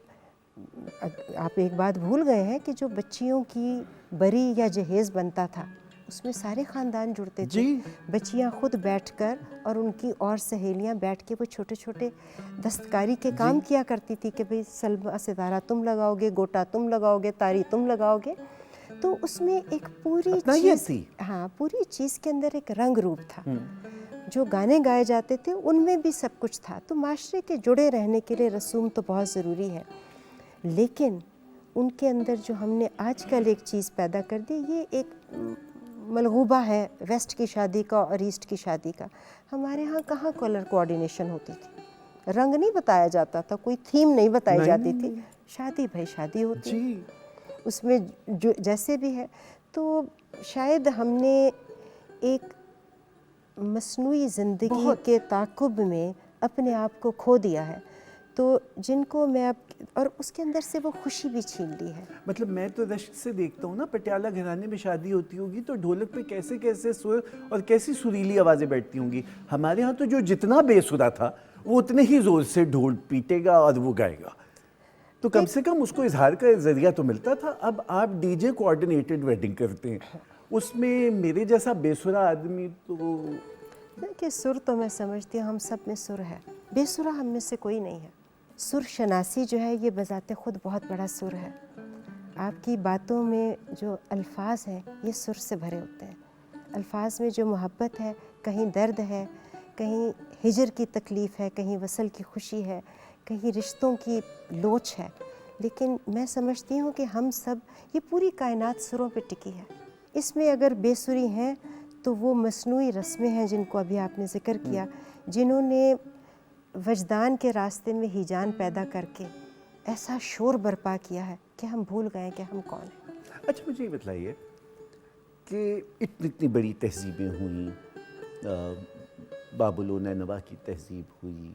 آپ ایک بات بھول گئے ہیں کہ جو بچیوں کی بری یا جہیز بنتا تھا اس میں سارے خاندان جڑتے تھے. بچیاں خود بیٹھ کر اور ان کی اور سہیلیاں بیٹھ کے وہ چھوٹے چھوٹے دستکاری کے کام کیا کرتی تھی کہ بھئی سلما ستارہ تم لگاؤ گے، گوٹا تم لگاؤ گے، تاری تم لگاؤ گے. تو اس میں ایک پوری چیز، ہاں پوری چیز کے اندر ایک رنگ روپ تھا. جو گانے گائے جاتے تھے ان میں بھی سب کچھ تھا. تو معاشرے کے جڑے رہنے کے لیے رسوم تو بہت ضروری ہے، لیکن ان کے اندر جو ہم نے آج کل ایک چیز پیدا کر دی، یہ ایک ملغوبہ ہے ویسٹ کی شادی کا اور ایسٹ کی شادی کا. ہمارے ہاں کہاں کلر کوآرڈینیشن ہوتی تھی، رنگ نہیں بتایا جاتا تھا، کوئی تھیم نہیں بتائی جاتی تھی. شادی بھائی شادی ہوتی، اس میں جو جیسے بھی ہے. تو شاید ہم نے ایک مصنوعی زندگی کے تعاقب میں اپنے آپ کو کھو دیا ہے، تو جن کو میں اب، اور اس کے اندر سے وہ خوشی بھی چھین لی ہے. مطلب میں تو رشک سے دیکھتا ہوں نا، پٹیالہ گھرانے میں شادی ہوتی ہوگی تو ڈھولک پہ کیسے کیسے سر اور کیسی سریلی آوازیں بیٹھتی ہوں گی. ہمارے ہاں تو جو جتنا بے سرا تھا وہ اتنے ہی زور سے ڈھول پیٹے گا اور وہ گائے گا، تو کم سے کم اس کو اظہار کا ذریعہ تو ملتا تھا. اب آپ ڈی جے کوآرڈینیٹڈ ویڈنگ کرتے ہیں، اس میں میرے جیسا بے سرا آدمی تو کہ سر تو میں سمجھتی ہوں ہم سب میں سر ہے، بے سرا ہم میں سے کوئی نہیں ہے. سر شناسی جو ہے یہ بذات خود بہت بڑا سر ہے. آپ کی باتوں میں جو الفاظ ہیں یہ سر سے بھرے ہوتے ہیں. الفاظ میں جو محبت ہے، کہیں درد ہے، کہیں ہجر کی تکلیف ہے، کہیں وصل کی خوشی ہے، کہیں رشتوں کی لوچ ہے. لیکن میں سمجھتی ہوں کہ ہم سب، یہ پوری کائنات سروں پہ ٹکی ہے. اس میں اگر بے سری ہیں تو وہ مصنوعی رسمیں ہیں جن کو ابھی آپ نے ذکر کیا، جنہوں نے وجدان کے راستے میں ہیجان پیدا کر کے ایسا شور برپا کیا ہے کہ ہم بھول گئے کہ ہم کون ہیں. اچھا مجھے یہ بتلائیے کہ اتنی بڑی تہذیبیں ہوئیں، بابل و نینوا کی تہذیب ہوئی،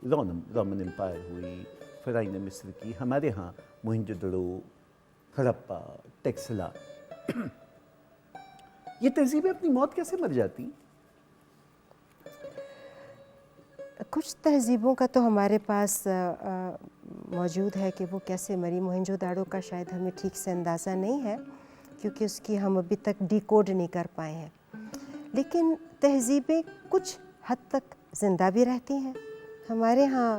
رومن امپائر ہوئی، فرعون مصر کی، ہمارے ہاں موہنجو دڑو، ہڑپا، ٹیکسلا، یہ تہذیبیں اپنی موت کیسے مر جاتی؟ کچھ تہذیبوں کا تو ہمارے پاس موجود ہے کہ وہ کیسے مری. موہنجو داڑو کا شاید ہمیں ٹھیک سے اندازہ نہیں ہے کیونکہ اس کی ہم ابھی تک ڈی کوڈ نہیں کر پائے ہیں. لیکن تہذیبیں کچھ حد تک زندہ بھی رہتی ہیں. ہمارے ہاں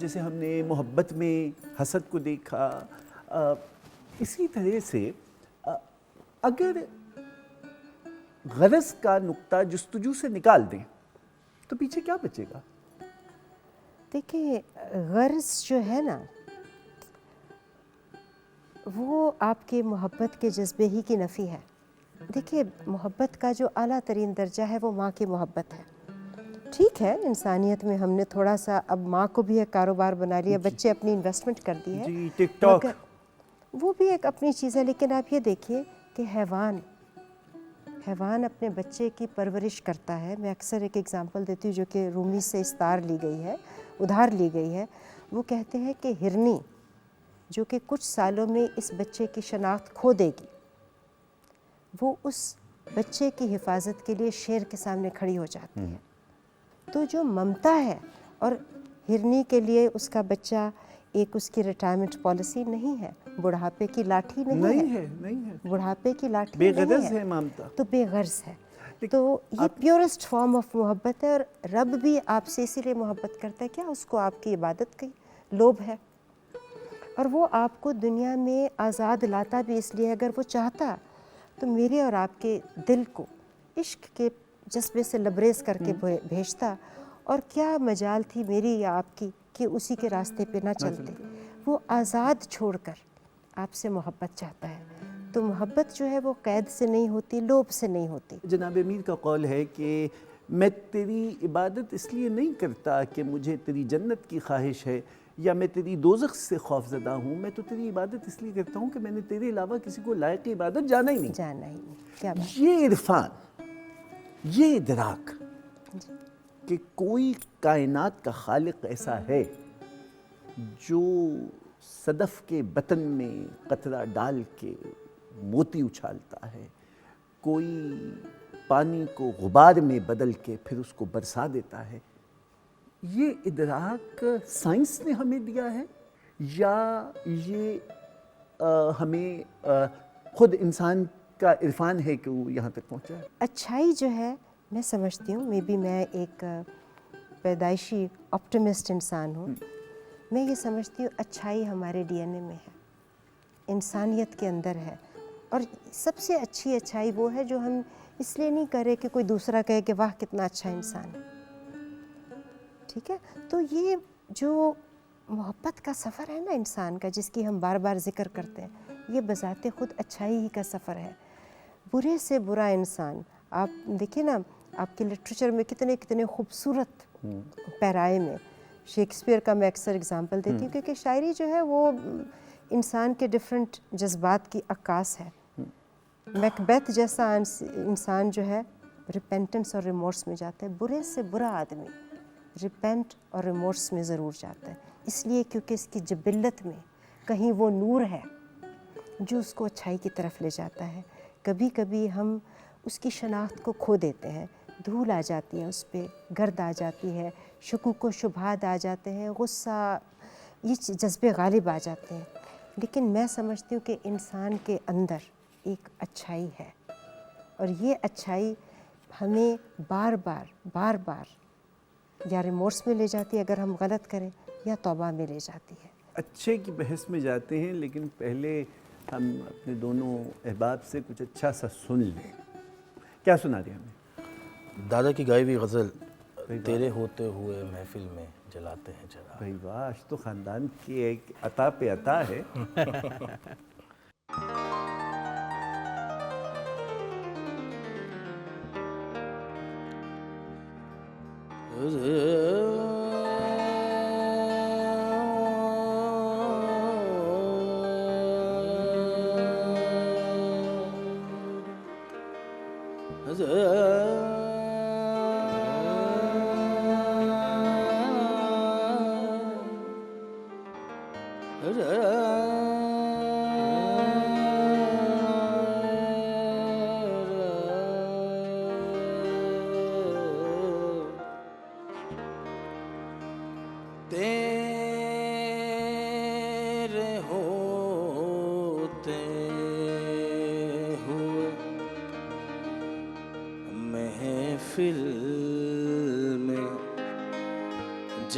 جیسے ہم نے محبت میں حسد کو دیکھا، اسی طرح سے اگر غرض کا نقطہ جستجو سے نکال دیں تو پیچھے کیا بچے گا؟ دیکھیں غرض جو ہے نا وہ آپ کے محبت کے جذبے ہی کی نفی ہے. دیکھیے محبت کا جو اعلیٰ ترین درجہ ہے وہ ماں کی محبت ہے. ٹھیک ہے انسانیت میں ہم نے تھوڑا سا اب ماں کو بھی ایک کاروبار بنا لیا، بچے اپنی انویسٹمنٹ کر دی ہے، جی ٹک ٹاک، مگر وہ بھی ایک اپنی چیز ہے. لیکن آپ یہ دیکھیے کہ حیوان اپنے بچے کی پرورش کرتا ہے. میں اکثر ایک ایگزامپل دیتی ہوں جو کہ رومی سے ادھار لی گئی ہے. وہ کہتے ہیں کہ ہرنی جو کہ کچھ سالوں میں اس بچے کی شناخت کھو دے گی، وہ اس بچے کی حفاظت کے لیے شیر کے سامنے کھڑی ہو جاتی ہے. تو جو ممتا ہے، اور ہرنی کے لیے اس کا بچہ ایک اس کی ریٹائرمنٹ پالیسی نہیں ہے، بڑھاپے کی لاٹھی نہیں ہے، بڑھاپے کی لاٹھی بے نہیں غرض ہے ممتا، تو بے غرض ہے. تو یہ پیورسٹ فارم آف محبت ہے. اور رب بھی آپ سے اسی لیے محبت کرتا ہے. کیا اس کو آپ کی عبادت کی لوبھ ہے؟ اور وہ آپ کو دنیا میں آزاد لاتا بھی اس لیے، اگر وہ چاہتا تو میرے اور آپ کے دل کو عشق کے جذبے سے لبریز کر کے بھیجتا. اور کیا مجال تھی میری یا آپ کی کہ اسی کے راستے پہ نہ چلتے. وہ آزاد چھوڑ کر آپ سے محبت چاہتا ہے. تو محبت جو ہے وہ قید سے نہیں ہوتی، لوبھ سے نہیں ہوتی. جناب امیر کا قول ہے کہ میں تیری عبادت اس لیے نہیں کرتا کہ مجھے تیری جنت کی خواہش ہے یا میں تیری دوزخ سے خوف زدہ ہوں، میں تو تیری عبادت اس لیے کرتا ہوں کہ میں نے تیرے علاوہ کسی کو لائق عبادت جانا ہی نہیں. کیا بات. یہ عرفان، یہ ادراک کہ کوئی کائنات کا خالق ایسا ہے جو صدف کے بطن میں قطرہ ڈال کے موتی اچھالتا ہے، کوئی پانی کو غبار میں بدل کے پھر اس کو برسا دیتا ہے، یہ ادراک سائنس نے ہمیں دیا ہے یا یہ ہمیں خود انسان کا عرفان ہے کہ وہ یہاں تک پہنچا ہے؟ اچھائی جو ہے میں سمجھتی ہوں، میں ایک پیدائشی آپٹمسٹ انسان ہوں. میں یہ سمجھتی ہوں اچھائی ہمارے ڈی این اے میں ہے، انسانیت کے اندر ہے. اور سب سے اچھی اچھائی وہ ہے جو ہم اس لیے نہیں کرے کہ کوئی دوسرا کہے کہ واہ کتنا اچھا انسان ہے. ٹھیک ہے، تو یہ جو محبت کا سفر ہے نا انسان کا، جس کی ہم بار بار ذکر کرتے ہیں، یہ بذات خود اچھائی ہی کا سفر ہے. برے سے برا انسان، آپ دیکھیں نا آپ کے لٹریچر میں کتنے خوبصورت پیرائے میں، شیکسپیئر کا میں اکثر اگزامپل دیتی ہوں کیونکہ شاعری جو ہے وہ انسان کے ڈیفرنٹ جذبات کی عکاس ہے. میکبیتھ جیسا انسان جو ہے ریپینٹنس اور ریمورس میں جاتا ہے. برے سے برا آدمی ریپینٹ اور ریمورس میں ضرور جاتا ہے، اس لیے کیونکہ اس کی جبلت میں کہیں وہ نور ہے جو اس کو اچھائی کی طرف لے جاتا ہے. کبھی کبھی ہم اس کی شناخت کو کھو دیتے ہیں، دھول آ جاتی ہے اس پہ، گرد آ جاتی ہے، شکوک و شبہات آ جاتے ہیں، غصہ، یہ جذبے غالب آ جاتے ہیں. لیکن میں سمجھتی ہوں کہ انسان کے اندر ایک اچھائی ہے، اور یہ اچھائی ہمیں بار بار یا ریمورس میں لے جاتی ہے اگر ہم غلط کریں، یا توبہ میں لے جاتی ہے. اچھے کی بحث میں جاتے ہیں، لیکن پہلے ہم اپنے دونوں احباب سے کچھ اچھا سا سن لیں. کیا سنا دیں ہمیں؟ دادا کی گائی ہوئی غزل، تیرے ہوتے ہوئے محفل میں جلاتے ہیں چراغ. بھائی واہ، آج تو خاندان کی ایک عطا پہ عطا ہے. تیرے ہوتے ہوئے محفل میں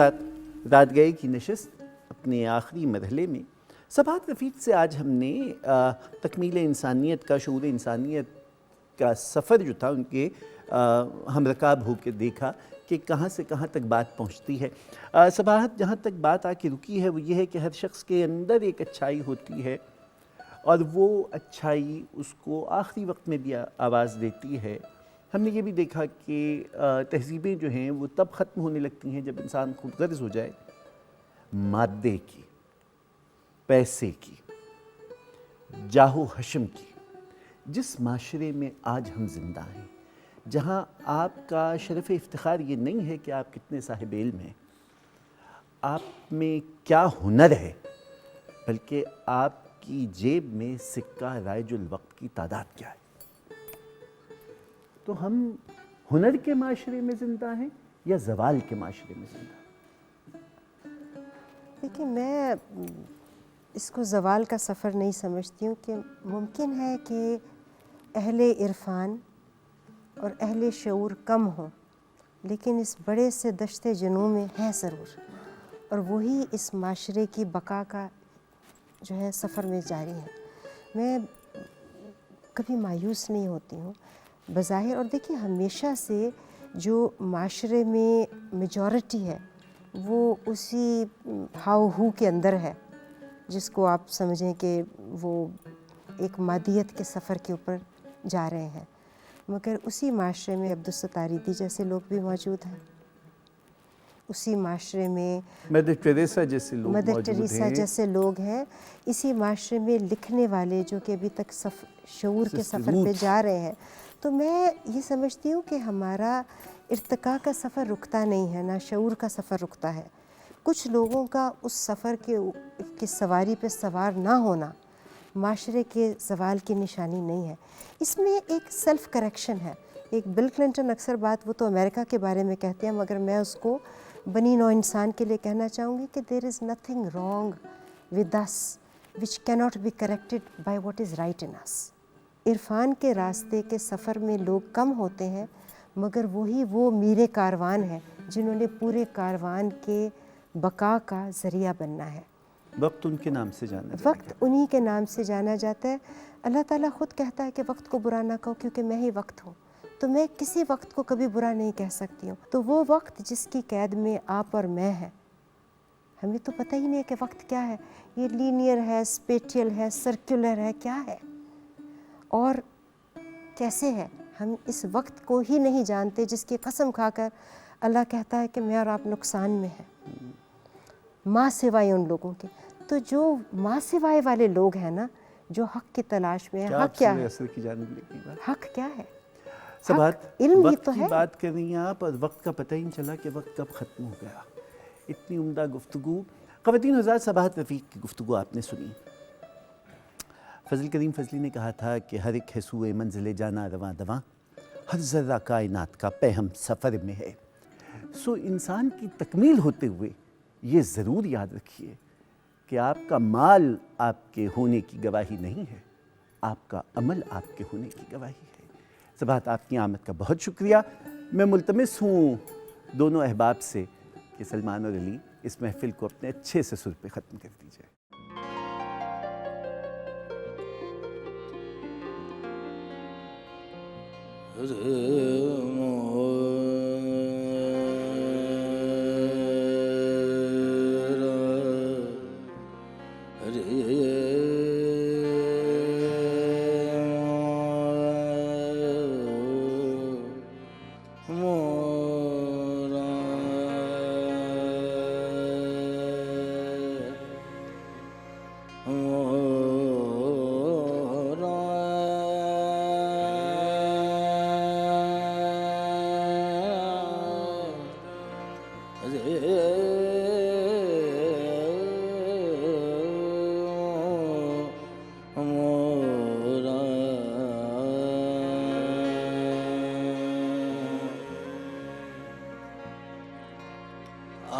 حضرات، رات گئے کی نشست اپنے آخری مرحلے میں صباحت رفیق سے آج ہم نے تکمیل انسانیت کا، شعور انسانیت کا سفر جو تھا ان کے ہم رکاب ہو کے دیکھا کہ کہاں سے کہاں تک بات پہنچتی ہے۔ صباحت جہاں تک بات آ کے رکی ہے وہ یہ ہے کہ ہر شخص کے اندر ایک اچھائی ہوتی ہے اور وہ اچھائی اس کو آخری وقت میں بھی آواز دیتی ہے۔ ہم نے یہ بھی دیکھا کہ تہذیبیں جو ہیں وہ تب ختم ہونے لگتی ہیں جب انسان خود غرض ہو جائے مادے کی، پیسے کی، جاہ و حشم کی۔ جس معاشرے میں آج ہم زندہ ہیں، جہاں آپ کا شرف افتخار یہ نہیں ہے کہ آپ کتنے صاحب علم ہیں، آپ میں کیا ہنر ہے، بلکہ آپ کی جیب میں سکہ رائج الوقت کی تعداد کیا ہے۔ تو ہم ہنر کے معاشرے میں زندہ ہیں یا زوال کے معاشرے میں زندہ ہیں؟ دیکھیں، میں اس کو زوال کا سفر نہیں سمجھتی ہوں کہ ممکن ہے کہ اہل عرفان اور اہل شعور کم ہوں، لیکن اس بڑے سے دشت جنوں میں ہیں ضرور، اور وہی اس معاشرے کی بقا کا جو ہے سفر میں جاری ہے۔ میں کبھی مایوس نہیں ہوتی ہوں بظاہر، اور دیکھیں ہمیشہ سے جو معاشرے میں میجورٹی ہے وہ اسی ہاؤ ہو کے اندر ہے، جس کو آپ سمجھیں کہ وہ ایک مادیت کے سفر کے اوپر جا رہے ہیں، مگر اسی معاشرے میں عبدالستاریدی جیسے لوگ بھی موجود ہیں، اسی معاشرے میں مدر ٹریسا جیسے لوگ مدر موجود ٹریسا ہیں، جیسے لوگ ہیں، اسی معاشرے میں لکھنے والے جو کہ ابھی تک شعور کے سفر پہ جا رہے ہیں۔ تو میں یہ سمجھتی ہوں کہ ہمارا ارتقاء کا سفر رکتا نہیں ہے، نہ شعور کا سفر رکتا ہے۔ کچھ لوگوں کا اس سفر کی سواری پہ سوار نہ ہونا معاشرے کے زوال کی نشانی نہیں ہے۔ اس میں ایک سیلف کریکشن ہے۔ ایک بل کلنٹن اکثر بات، وہ تو امریکہ کے بارے میں کہتے ہیں، مگر میں اس کو بنی نوع انسان کے لیے کہنا چاہوں گی کہ there is nothing wrong with this which cannot be corrected by what is right in this. Irfan کے راستے کے سفر میں لوگ کم ہوتے ہیں، مگر وہی وہ میرے کاروان ہیں جنہوں نے پورے کاروان کے بقا کا ذریعہ بننا ہے۔ وقت ان کے نام سے جانا جاتا ہے۔ وقت انہی کے نام سے جانا جاتا ہے۔ اللہ تعالیٰ خود کہتا ہے کہ وقت کو برا نہ کہو کیونکہ میں ہی وقت ہوں، تو میں کسی وقت کو کبھی برا نہیں کہہ سکتی ہوں۔ تو وہ وقت جس کی قید میں آپ اور میں ہیں، ہمیں تو پتہ ہی نہیں ہے کہ وقت کیا ہے، یہ لینئر ہے، اسپیٹیل ہے، سرکولر ہے، کیا ہے اور کیسے ہے، ہم اس وقت کو ہی نہیں جانتے، جس کی قسم کھا کر اللہ کہتا ہے کہ میں اور آپ نقصان میں ہیں ماں سوائے ان لوگوں کے۔ تو جو ماں سوائے والے لوگ ہیں نا، جو حق کی تلاش میں ہیں، حق کیا ہے؟ حق کیا ہے؟ صباحت، علم ہی وقت تو کی ہے۔ بات کر رہی ہیں آپ، اور وقت کا پتہ ہی نہیں چلا کہ وقت کب ختم ہو گیا۔ اتنی عمدہ گفتگو، خواتین حضرات، صباحت رفیق کی گفتگو آپ نے سنی۔ فضل کریم فضلی نے کہا تھا کہ ہر ایک ہے سوئے منزل جانا رواں دواں، ہر ذرہ کائنات کا پہم سفر میں ہے۔ سو انسان کی تکمیل ہوتے ہوئے یہ ضرور یاد رکھیے کہ آپ کا مال آپ کے ہونے کی گواہی نہیں ہے، آپ کا عمل آپ کے ہونے کی گواہی ہے۔ صباحت، آپ کی آمد کا بہت شکریہ۔ میں ملتمس ہوں دونوں احباب سے کہ سلمان اور علی اس محفل کو اپنے اچھے سے سر پہ ختم کر دیجئے۔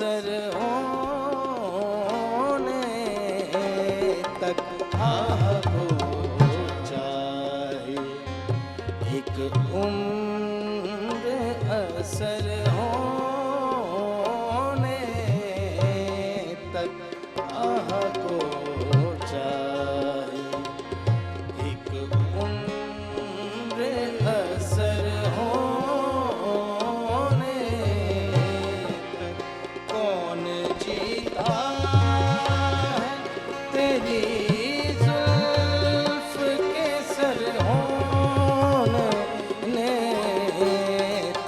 اثر ہونے تک آہ کو چاہے ایک عمر اثر ہونے تک آہ کو چاہے ایک عمر اثر ہونے تک کون جیتا ہے تیری زلف کے سر ہونے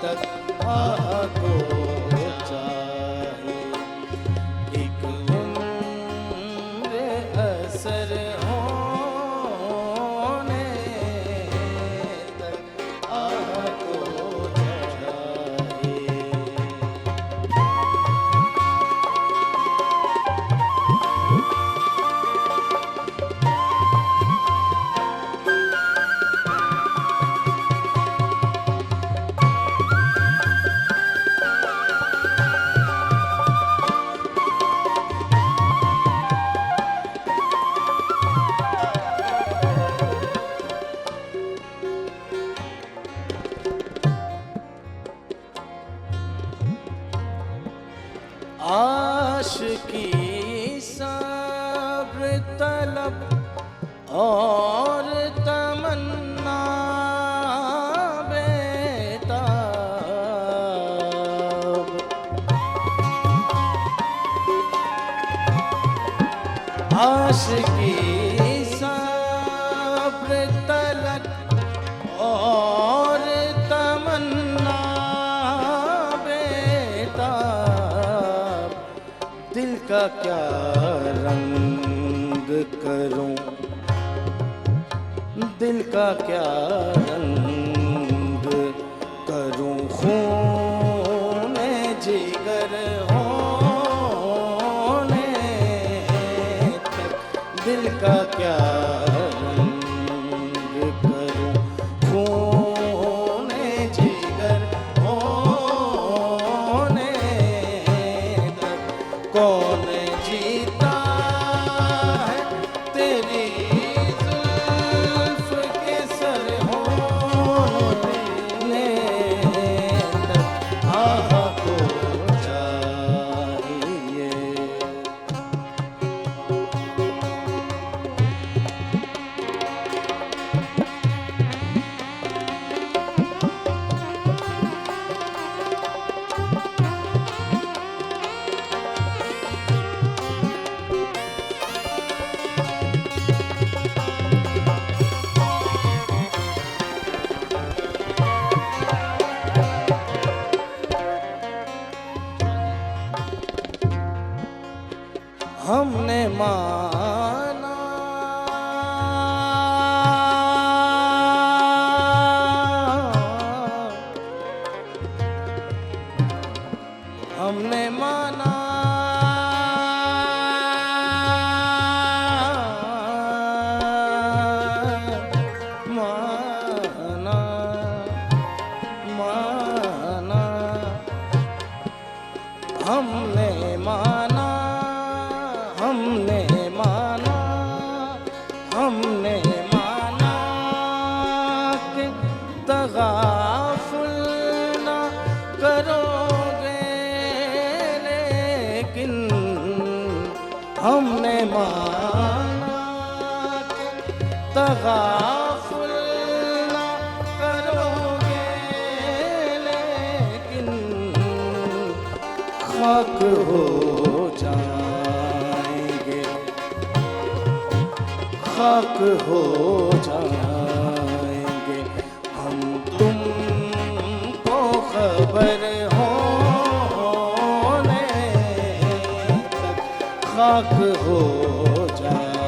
تک آہ کو چاہے ایک عمر اثر ہونے تک آہ کو چاہے عاشقی صبر طلب اور تمنا بیتاب عاشقی صبر طلب اور تمنا بیتاب دل کا کیا رنگ کروں دل کا کیا رنگ کروں خون جگر ہونے تک دل کا کیا رنگ کروں خون جگر ہونے تک کون جیتا ہے تیری زلف کے سر ہونے تک آہ کو چاہیے ہم نے مانا ہم نے مانا مانا مانا ہم نے مانا ہم نے مانا ہم نے مانا کہ تغافل نہ کرو گے لیکن ہم نے مانا کہ تغافل نہ کرو گے لیکن خاک ہو جائیں گے خاک ہو جائیں گے ہم تم کو خبر ہونے تک خاک ہو جائیں